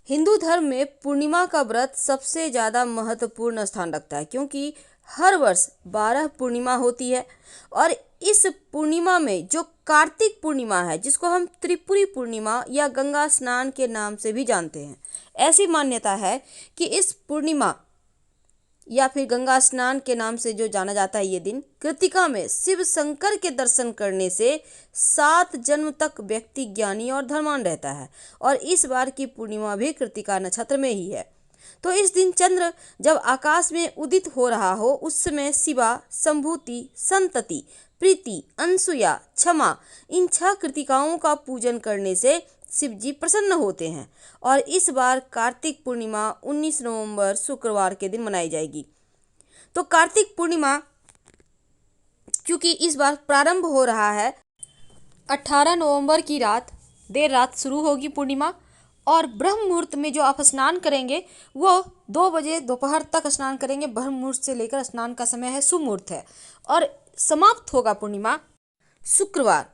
हिंदू धर्म में पूर्णिमा का व्रत सबसे ज़्यादा महत्वपूर्ण स्थान रखता है, क्योंकि हर वर्ष 12 पूर्णिमा होती है। और इस पूर्णिमा में जो कार्तिक पूर्णिमा है, जिसको हम त्रिपुरी पूर्णिमा या गंगा स्नान के नाम से भी जानते हैं, ऐसी मान्यता है कि इस पूर्णिमा या फिर गंगा स्नान के नाम से जो जाना जाता है, ये दिन कृतिका में शिव शंकर के दर्शन करने से 7 जन्म तक व्यक्ति ज्ञानी और धर्मान रहता है। और इस बार की पूर्णिमा भी कृतिका नक्षत्र में ही है। तो इस दिन चंद्र जब आकाश में उदित हो रहा हो, उस समय शिवा, संभूति, संतति, प्रीति, अनसुया, क्षमा, इन 6 कृतिकाओं का पूजन करने से शिव जी प्रसन्न होते हैं। और इस बार कार्तिक पूर्णिमा 19 नवंबर शुक्रवार के दिन मनाई जाएगी। तो कार्तिक पूर्णिमा क्योंकि इस बार प्रारंभ हो रहा है 18 नवंबर की रात, देर रात शुरू होगी पूर्णिमा। और ब्रह्म मुहूर्त में जो आप स्नान करेंगे वो 2 बजे दोपहर तक स्नान करेंगे। ब्रह्म मुहूर्त से लेकर स्नान का समय है, शुभ मुहूर्त है। और समाप्त होगा पूर्णिमा शुक्रवार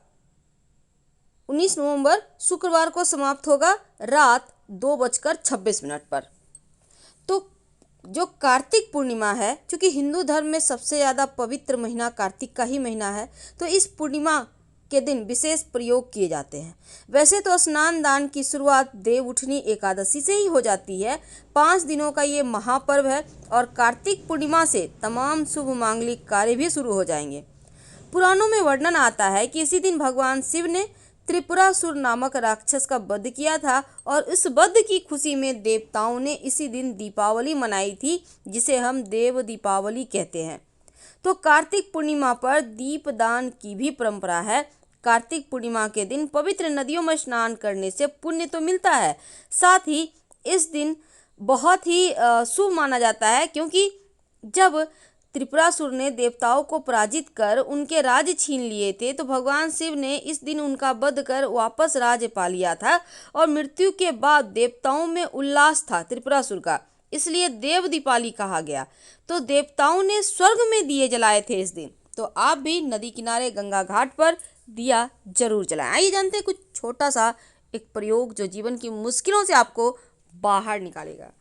19 नवंबर शुक्रवार को समाप्त होगा रात 2:26 पर। तो जो कार्तिक पूर्णिमा है, क्योंकि हिंदू धर्म में सबसे ज़्यादा पवित्र महीना कार्तिक का ही महीना है, तो इस पूर्णिमा के दिन विशेष प्रयोग किए जाते हैं। वैसे तो स्नान दान की शुरुआत देव उठनी एकादशी से ही हो जाती है। 5 दिनों का ये महापर्व है और कार्तिक पूर्णिमा से तमाम शुभ मांगलिक कार्य भी शुरू हो जाएंगे। पुराणों में वर्णन आता है कि इसी दिन भगवान शिव ने त्रिपुरासुर नामक राक्षस का वध किया था और इस वध की खुशी में देवताओं ने इसी दिन दीपावली मनाई थी, जिसे हम देव दीपावली कहते हैं। तो कार्तिक पूर्णिमा पर दीपदान की भी परंपरा है। कार्तिक पूर्णिमा के दिन पवित्र नदियों में स्नान करने से पुण्य तो मिलता है, साथ ही इस दिन बहुत ही शुभ माना जाता है, क्योंकि जब त्रिपुरासुर ने देवताओं को पराजित कर उनके राज्य छीन लिए थे, तो भगवान शिव ने इस दिन उनका वध कर वापस राज्य पा लिया था। और मृत्यु के बाद देवताओं में उल्लास था त्रिपुरासुर का, इसलिए देव दीपावली कहा गया। तो देवताओं ने स्वर्ग में दिए जलाए थे इस दिन। तो आप भी नदी किनारे गंगा घाट पर दिया जरूर जलाएं। आइए जानते हैं कुछ छोटा सा एक प्रयोग जो जीवन की मुश्किलों से आपको बाहर निकालेगा।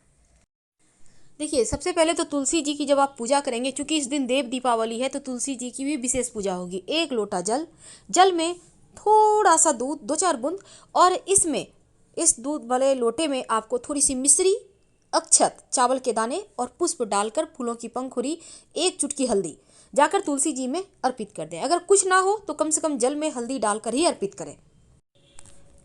देखिए, सबसे पहले तो तुलसी जी की जब आप पूजा करेंगे, क्योंकि इस दिन देव दीपावली है, तो तुलसी जी की भी विशेष पूजा होगी। 1 लोटा जल में थोड़ा सा दूध, 2-4 बूंद, और इसमें इस दूध वाले लोटे में आपको थोड़ी सी मिश्री, अक्षत, चावल के दाने और पुष्प डालकर फूलों की पंखुड़ी, 1 चुटकी हल्दी जाकर तुलसी जी में अर्पित कर दें। अगर कुछ ना हो तो कम से कम जल में हल्दी डालकर ही अर्पित करें।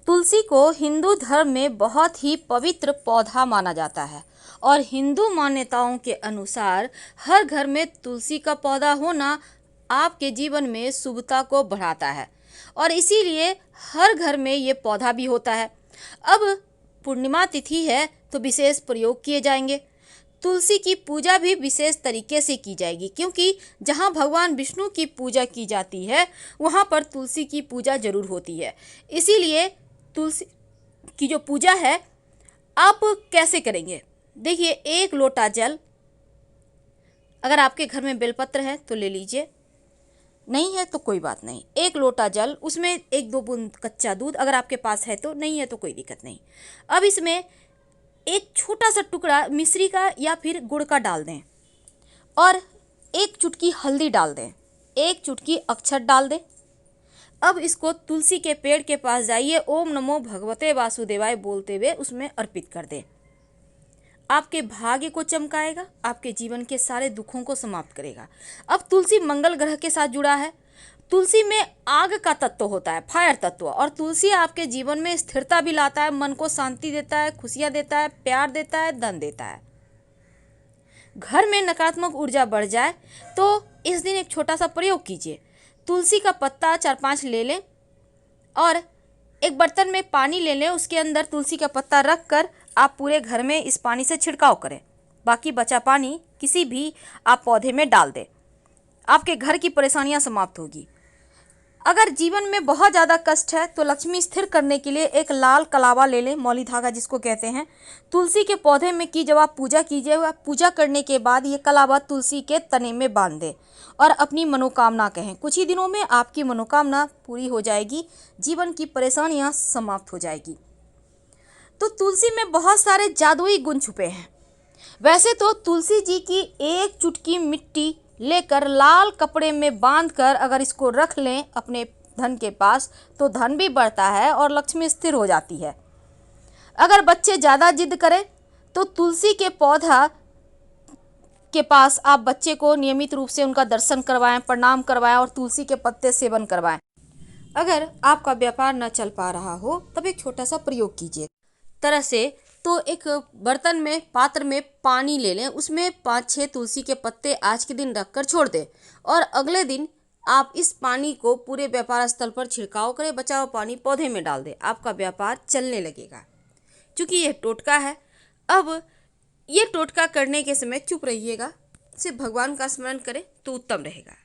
तुलसी को हिंदू धर्म में बहुत ही पवित्र पौधा माना जाता है और हिंदू मान्यताओं के अनुसार हर घर में तुलसी का पौधा होना आपके जीवन में शुभता को बढ़ाता है और इसीलिए हर घर में ये पौधा भी होता है। अब पूर्णिमा तिथि है तो विशेष प्रयोग किए जाएंगे। तुलसी की पूजा भी विशेष तरीके से की जाएगी, क्योंकि जहाँ भगवान विष्णु की पूजा की जाती है वहाँ पर तुलसी की पूजा जरूर होती है। इसीलिए तुलसी की जो पूजा है आप कैसे करेंगे? देखिए, 1 लोटा जल, अगर आपके घर में बेलपत्र है तो ले लीजिए, नहीं है तो कोई बात नहीं। 1 लोटा जल, उसमें 1-2 बूंद कच्चा दूध, अगर आपके पास है तो, नहीं है तो कोई दिक्कत नहीं। अब इसमें एक छोटा सा टुकड़ा मिश्री का या फिर गुड़ का डाल दें और 1 चुटकी हल्दी डाल दें, 1 चुटकी अक्षत डाल दें। अब इसको तुलसी के पेड़ के पास जाइए, ओम नमो भगवते वासुदेवाय बोलते हुए उसमें अर्पित कर दें। आपके भाग्य को चमकाएगा, आपके जीवन के सारे दुखों को समाप्त करेगा। अब तुलसी मंगल ग्रह के साथ जुड़ा है। तुलसी में आग का तत्व होता है, फायर तत्व, और तुलसी आपके जीवन में स्थिरता भी लाता है, मन को शांति देता है, खुशियां देता है, प्यार देता है, धन देता है। घर में नकारात्मक ऊर्जा बढ़ जाए तो इस दिन एक छोटा सा प्रयोग कीजिए। तुलसी का पत्ता 4-5 ले लें और एक बर्तन में पानी ले लें, उसके अंदर तुलसी का पत्ता रख कर आप पूरे घर में इस पानी से छिड़काव करें। बाकी बचा पानी किसी भी आप पौधे में डाल दें। आपके घर की परेशानियां समाप्त होगी। अगर जीवन में बहुत ज़्यादा कष्ट है तो लक्ष्मी स्थिर करने के लिए एक लाल कलावा ले लें, मौली धागा जिसको कहते हैं। तुलसी के पौधे में की जब आप पूजा कीजिए, पूजा करने के बाद ये कलावा तुलसी के तने में बांध दें और अपनी मनोकामना कहें। कुछ ही दिनों में आपकी मनोकामना पूरी हो जाएगी, जीवन की परेशानियां समाप्त हो जाएगी। तो तुलसी में बहुत सारे जादुई गुण छुपे हैं। वैसे तो तुलसी जी की एक चुटकी मिट्टी लेकर लाल कपड़े में बांधकर अगर इसको रख लें अपने धन के पास तो धन भी बढ़ता है और लक्ष्मी स्थिर हो जाती है। अगर बच्चे ज़्यादा जिद करें तो तुलसी के पौधा के पास आप बच्चे को नियमित रूप से उनका दर्शन करवाएं, प्रणाम करवाएं और तुलसी के पत्ते सेवन करवाएं। अगर आपका व्यापार न चल पा रहा हो तब एक छोटा सा प्रयोग कीजिए। तरह से तो एक बर्तन में, पात्र में पानी ले लें, उसमें 5-6 तुलसी के पत्ते आज के दिन रखकर छोड़ दें और अगले दिन आप इस पानी को पूरे व्यापार स्थल पर छिड़काव करें, बचा हुआ पानी पौधे में डाल दें, आपका व्यापार चलने लगेगा। क्योंकि यह टोटका है, अब ये टोटका करने के समय चुप रहिएगा, सिर्फ भगवान का स्मरण करें तो उत्तम रहेगा।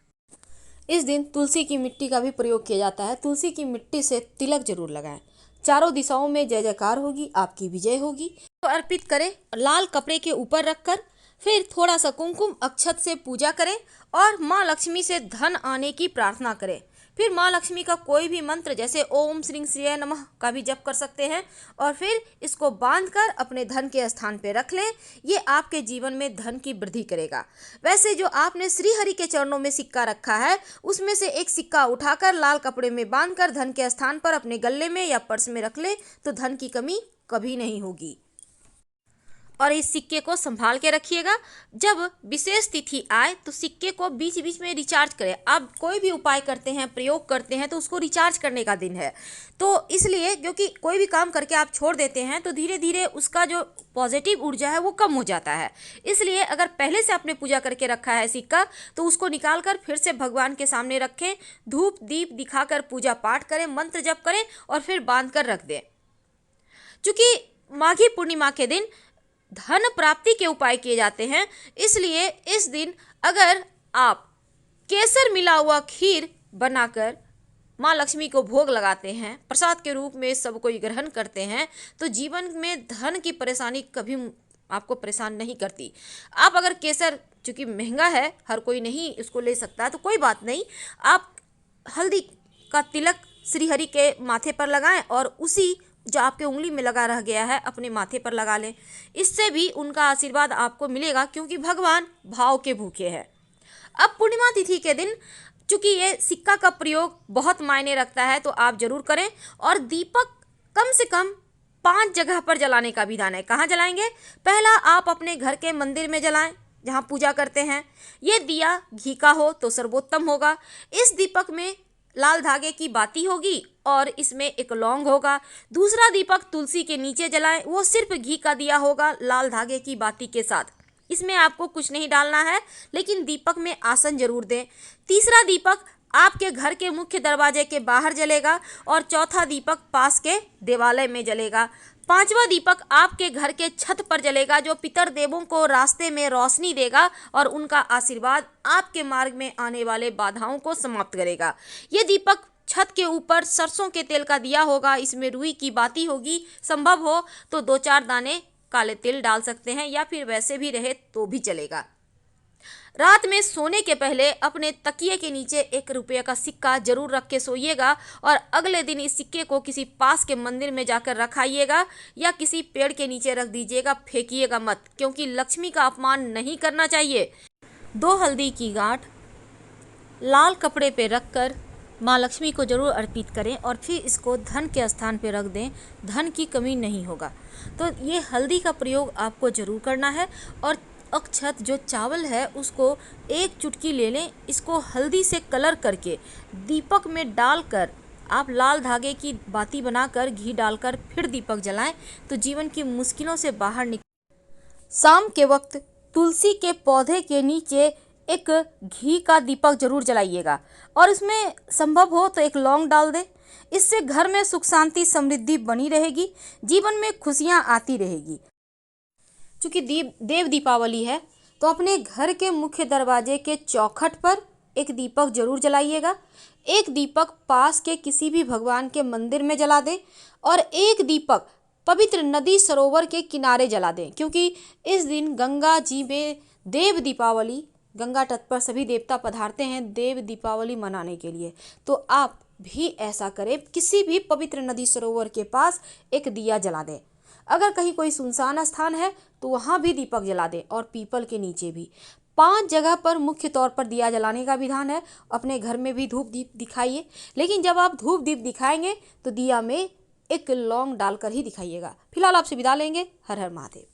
इस दिन तुलसी की मिट्टी का भी प्रयोग किया जाता है। तुलसी की मिट्टी से तिलक जरूर लगाएं, चारों दिशाओं में जय जयकार होगी, आपकी विजय होगी। तो अर्पित करें लाल कपड़े के ऊपर रखकर, फिर थोड़ा सा कुमकुम अक्षत से पूजा करें और माँ लक्ष्मी से धन आने की प्रार्थना करें। फिर माँ लक्ष्मी का कोई भी मंत्र जैसे ओम श्रीं श्रीय नमः का भी जप कर सकते हैं और फिर इसको बांधकर अपने धन के स्थान पे रख लें। ये आपके जीवन में धन की वृद्धि करेगा। वैसे जो आपने श्री हरि के चरणों में सिक्का रखा है उसमें से एक सिक्का उठाकर लाल कपड़े में बांधकर धन के स्थान पर अपने गले में या पर्स में रख ले तो धन की कमी कभी नहीं होगी। और इस सिक्के को संभाल के रखिएगा। जब विशेष तिथि आए तो सिक्के को बीच बीच में रिचार्ज करें। आप कोई भी उपाय करते हैं, प्रयोग करते हैं तो उसको रिचार्ज करने का दिन है। तो इसलिए क्योंकि कोई भी काम करके आप छोड़ देते हैं तो धीरे धीरे उसका जो पॉजिटिव ऊर्जा है वो कम हो जाता है। इसलिए अगर पहले से आपने पूजा करके रखा है सिक्का तो उसको निकाल कर फिर से भगवान के सामने रखें, धूप दीप दिखाकर पूजा पाठ करें, मंत्र जप करें और फिर बांध कर रख दें। चूँकि माघी पूर्णिमा के दिन धन प्राप्ति के उपाय किए जाते हैं, इसलिए इस दिन अगर आप केसर मिला हुआ खीर बनाकर माँ लक्ष्मी को भोग लगाते हैं, प्रसाद के रूप में सब कोई ग्रहण करते हैं तो जीवन में धन की परेशानी कभी आपको परेशान नहीं करती। आप अगर केसर, चूँकि महंगा है, हर कोई नहीं उसको ले सकता, तो कोई बात नहीं, आप हल्दी का तिलक श्री हरि के माथे पर लगाएं और उसी जो आपके उंगली में लगा रह गया है अपने माथे पर लगा लें। इससे भी उनका आशीर्वाद आपको मिलेगा क्योंकि भगवान भाव के भूखे हैं। अब पूर्णिमा तिथि के दिन चूँकि ये सिक्का का प्रयोग बहुत मायने रखता है तो आप जरूर करें और दीपक कम से कम 5 जगह पर जलाने का विधान है। कहाँ जलाएंगे? पहला आप अपने घर के मंदिर में जलाएं जहाँ पूजा करते हैं। ये दिया घी का हो तो सर्वोत्तम होगा। इस दीपक में लाल धागे की बाती होगी और इसमें एक लौंग होगा। दूसरा दीपक तुलसी के नीचे जलाएं, वो सिर्फ घी का दिया होगा लाल धागे की बाती के साथ। इसमें आपको कुछ नहीं डालना है लेकिन दीपक में आसन जरूर दें। तीसरा दीपक आपके घर के मुख्य दरवाजे के बाहर जलेगा और चौथा दीपक पास के देवालय में जलेगा। पांचवा दीपक आपके घर के छत पर जलेगा जो पितर देवों को रास्ते में रोशनी देगा और उनका आशीर्वाद आपके मार्ग में आने वाले बाधाओं को समाप्त करेगा। ये दीपक छत के ऊपर सरसों के तेल का दिया होगा, इसमें रुई की बाती होगी। संभव हो तो 2-4 दाने काले तिल डाल सकते हैं या फिर वैसे भी रहे तो भी चलेगा। रात में सोने के पहले अपने तकिए के नीचे 1 रुपये का सिक्का जरूर रख के सोइएगा और अगले दिन इस सिक्के को किसी पास के मंदिर में जाकर रखाइएगा या किसी पेड़ के नीचे रख दीजिएगा, फेंकिएगा मत, क्योंकि लक्ष्मी का अपमान नहीं करना चाहिए। 2 हल्दी की गांठ लाल कपड़े पे रखकर माँ लक्ष्मी को जरूर अर्पित करें और फिर इसको धन के स्थान पे रख दें, धन की कमी नहीं होगा। तो ये हल्दी का प्रयोग आपको जरूर करना है। और अक्षत जो चावल है उसको 1 चुटकी ले लें, इसको हल्दी से कलर करके दीपक में डालकर आप लाल धागे की बाती बनाकर घी डालकर फिर दीपक जलाएं तो जीवन की मुश्किलों से बाहर निकल। शाम के वक्त तुलसी के पौधे के नीचे एक घी का दीपक जरूर जलाइएगा और इसमें संभव हो तो एक लौंग डाल दें। इससे घर में सुख शांति समृद्धि बनी रहेगी, जीवन में खुशियां आती रहेगी। चूँकि देव दीपावली है तो अपने घर के मुख्य दरवाजे के चौखट पर एक दीपक जरूर जलाइएगा। एक दीपक पास के किसी भी भगवान के मंदिर में जला दें और एक दीपक पवित्र नदी सरोवर के किनारे जला दें, क्योंकि इस दिन गंगा जी में देव दीपावली, गंगा तट पर सभी देवता पधारते हैं देव दीपावली मनाने के लिए। तो आप भी ऐसा करें, किसी भी पवित्र नदी सरोवर के पास एक दिया जला दें। अगर कहीं कोई सुनसान स्थान है तो वहाँ भी दीपक जला दें, और पीपल के नीचे भी। 5 जगह पर मुख्य तौर पर दिया जलाने का विधान है। अपने घर में भी धूप दीप दिखाइए, लेकिन जब आप धूप दीप दिखाएंगे तो दिया में एक लौंग डालकर ही दिखाइएगा। फिलहाल आपसे विदा लेंगे। हर हर महादेव।